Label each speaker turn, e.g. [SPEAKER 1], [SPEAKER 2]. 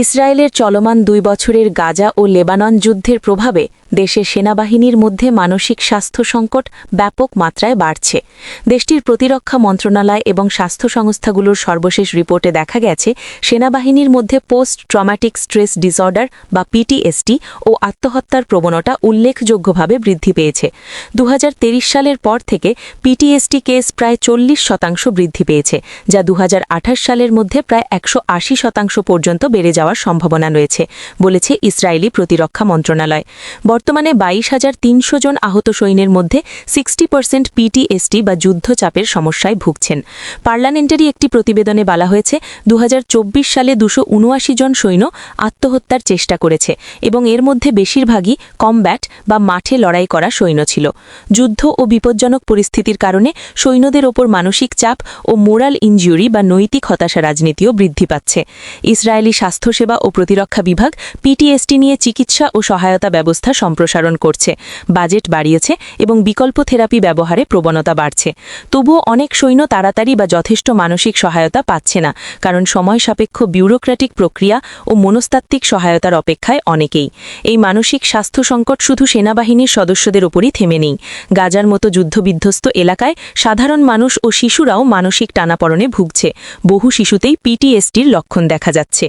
[SPEAKER 1] ইসরায়েলের চলমান ২ বছরের গাজা ও লেবানন যুদ্ধের প্রভাবে দেশের সেনাবাহিনীর মধ্যে মানসিক স্বাস্থ্য সংকট ব্যাপক মাত্রায় বাড়ছে। দেশটির প্রতিরক্ষা মন্ত্রণালয় এবং স্বাস্থ্য সংস্থাগুলোর সর্বশেষ রিপোর্টে দেখা গেছে, সেনাবাহিনীর মধ্যে পোস্ট ট্রমাটিক স্ট্রেস ডিসঅর্ডার বা পিটিএসডি ও আত্মহত্যার প্রবণতা উল্লেখযোগ্যভাবে বৃদ্ধি পেয়েছে। ২০২৩ সালের পর থেকে পিটিএসডি কেস প্রায় ৪০% বৃদ্ধি পেয়েছে, যা ২০২৮ সালের মধ্যে প্রায় ১৮০% পর্যন্ত বেড়ে যাওয়ার সম্ভাবনা রয়েছে, বলেছে ইসরায়েলি প্রতিরক্ষা মন্ত্রণালয়। বর্তমানে ২২,৩০০ জন আহত সৈন্যের মধ্যে 60% পিটিএসডি বা যুদ্ধচাপের সমস্যায় ভুগছেন। পার্লামেন্টারি একটি প্রতিবেদনে বলা হয়েছে, ২০২৪ সালে ২৭৯ জন সৈন্য আত্মহত্যার চেষ্টা করেছে এবং এর মধ্যে বেশিরভাগই কমব্যাট বা মাঠে লড়াই করা সৈন্য ছিল। যুদ্ধ ও বিপজ্জনক পরিস্থিতির কারণে সৈন্যদের ওপর মানসিক চাপ ও মোরাল ইনজুরি বা নৈতিক হতাশা রাজনীতিও বৃদ্ধি পাচ্ছে। ইসরায়েলি স্বাস্থ্যসেবা ও প্রতিরক্ষা বিভাগ পিটিএসডি নিয়ে চিকিৎসা ও সহায়তা ব্যবস্থা সম্প্রসারণ করছে, বাজেট বাড়িয়েছে এবং বিকল্প থেরাপি ব্যবহারে প্রবণতা বাড়ছে। তবুও অনেক সৈন্য তাড়াতাড়ি বা যথেষ্ট মানসিক সহায়তা পাচ্ছে না, কারণ সময় সাপেক্ষ বিউরোক্র্যাটিক প্রক্রিয়া ও মনস্তাত্ত্বিক সহায়তার অপেক্ষায় অনেকেই। এই মানসিক স্বাস্থ্য সংকট শুধু সেনাবাহিনীর সদস্যদের উপরই থেমে নেই। গাজার মতো যুদ্ধবিধ্বস্ত এলাকায় সাধারণ মানুষ ও শিশুরাও মানসিক টানাপড়নে ভুগছে। বহু শিশুতেই পিটিএসডির লক্ষণ দেখা যাচ্ছে।